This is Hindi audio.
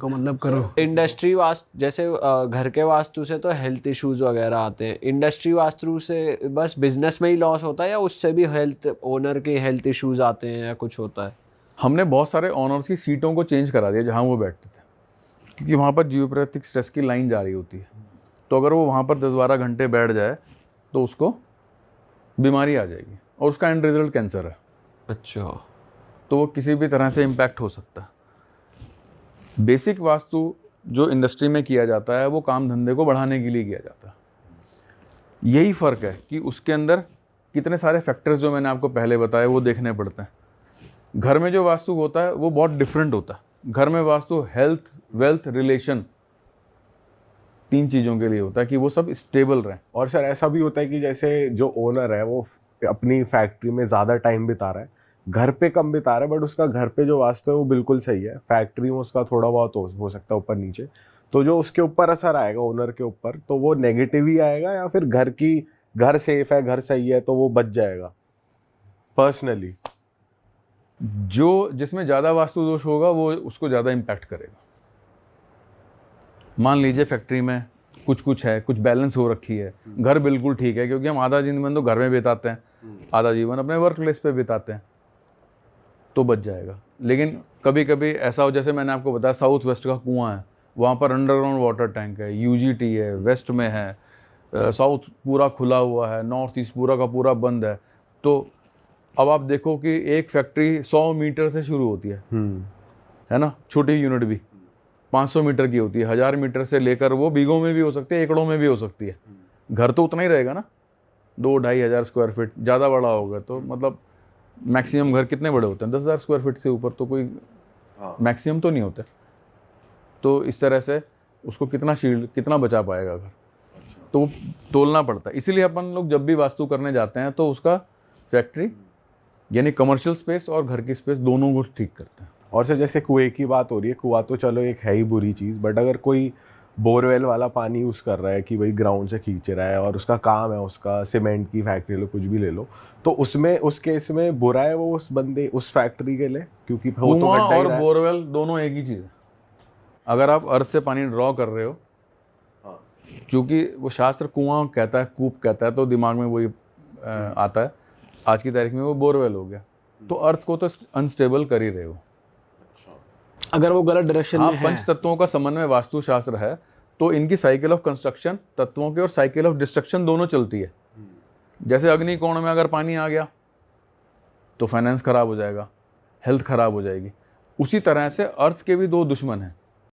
को मतलब करो। इंडस्ट्री वास्तु जैसे घर के वास्तु से तो हेल्थ इश्यूज वगैरह आते हैं, इंडस्ट्री वास्तु से बस बिजनेस में ही लॉस होता है या उससे भी हेल्थ ओनर के हेल्थ इश्यूज आते हैं या कुछ होता है? हमने बहुत सारे ओनर्स की सीटों को चेंज करा दिया जहाँ वो बैठते थे, क्योंकि वहाँ पर जियोपैथिक स्ट्रेस की लाइन जा रही होती है। तो अगर वो वहाँ पर 10-12 घंटे बैठ जाए तो उसको बीमारी आ जाएगी और उसका एंड रिजल्ट कैंसर है। अच्छा। तो वो किसी भी तरह से इम्पैक्ट हो सकता है। बेसिक वास्तु जो इंडस्ट्री में किया जाता है वो काम धंधे को बढ़ाने के लिए किया जाता है। यही फ़र्क है कि उसके अंदर कितने सारे फैक्टर्स जो मैंने आपको पहले बताए वो देखने पड़ते हैं। घर में जो वास्तु होता है वो बहुत डिफरेंट होता है। घर में वास्तु हेल्थ, वेल्थ, रिलेशन, 3 चीज़ों के लिए होता है कि वो सब स्टेबल रहें। और सर ऐसा भी होता है कि जैसे जो ओनर है वो अपनी फैक्ट्री में ज़्यादा टाइम बिता रहा है, घर पे कम बिता रहा है, बट उसका घर पे जो वास्तु है वो बिल्कुल सही है, फैक्ट्री में उसका थोड़ा बहुत हो सकता है ऊपर नीचे, तो जो उसके ऊपर असर आएगा ओनर के ऊपर तो वो नेगेटिव ही आएगा या फिर घर सेफ है, घर सही है तो वो बच जाएगा? पर्सनली जो जिसमें ज़्यादा वास्तु दोष होगा वो उसको ज़्यादा इम्पैक्ट करेगा। मान लीजिए फैक्ट्री में कुछ है, कुछ बैलेंस हो रखी है, घर बिल्कुल ठीक है, क्योंकि हम आधा जीवन तो घर में बिताते हैं, आधा जीवन अपने वर्क प्लेस पे बिताते हैं, तो बच जाएगा। लेकिन कभी कभी ऐसा हो, जैसे मैंने आपको बताया साउथ वेस्ट का कुआं है, वहाँ पर अंडरग्राउंड वाटर टैंक है, यूजीटी है, वेस्ट में है, साउथ पूरा खुला हुआ है, नॉर्थ ईस्ट पूरा का पूरा बंद है। तो अब आप देखो कि एक फैक्ट्री 100 मीटर से शुरू होती है ना, छोटी यूनिट भी 500 मीटर की होती है, 1000 मीटर से लेकर वो बीघों में भी हो सकती है, एकड़ों में भी हो सकती है। घर तो उतना ही रहेगा ना, 2-2.5 हज़ार स्क्वायर फीट, ज़्यादा बड़ा होगा तो मतलब मैक्सिमम घर कितने बड़े होते हैं? 10,000 स्क्वायर फीट से ऊपर तो कोई मैक्सिमम तो नहीं होते। तो इस तरह से उसको कितना बचा पाएगा घर, तो वो तोलना पड़ता है। इसीलिए अपन लोग जब भी वास्तु करने जाते हैं तो उसका फैक्ट्री यानी कमर्शियल स्पेस और घर की स्पेस दोनों को ठीक करते हैं। और सर जैसे कुएं की बात हो रही है, कुआं तो चलो एक है ही बुरी चीज़, बट अगर कोई बोरवेल वाला पानी यूज़ कर रहा है कि भाई ग्राउंड से खींच रहा है और उसका काम है, उसका सीमेंट की फैक्ट्री लो, कुछ भी ले लो, तो उसमें उस केस में बुरा है वो उस बंदे उस फैक्ट्री के लिए, क्योंकि वो तो कुआं गड्ढा ही और रहा है। बोरवेल दोनों एक ही चीज़ है। अगर आप अर्थ से पानी ड्रॉ कर रहे हो, क्योंकि वो शास्त्र कुआं कहता है, कूप कहता है, तो दिमाग में वही आता है। आज की तारीख में वो बोरवेल हो गया, तो अर्थ को तो अनस्टेबल कर ही रहे हो। अगर वो गलत डायरेक्शन में है। पंच तत्वों का समन्वय वास्तुशास्त्र है, तो इनकी साइकिल ऑफ कंस्ट्रक्शन तत्वों की और साइकिल ऑफ डिस्ट्रक्शन दोनों चलती है। जैसे अग्निकोण में अगर पानी आ गया तो फाइनेंस खराब हो जाएगा, हेल्थ खराब हो जाएगी। उसी तरह से अर्थ के भी 2 दुश्मन हैं,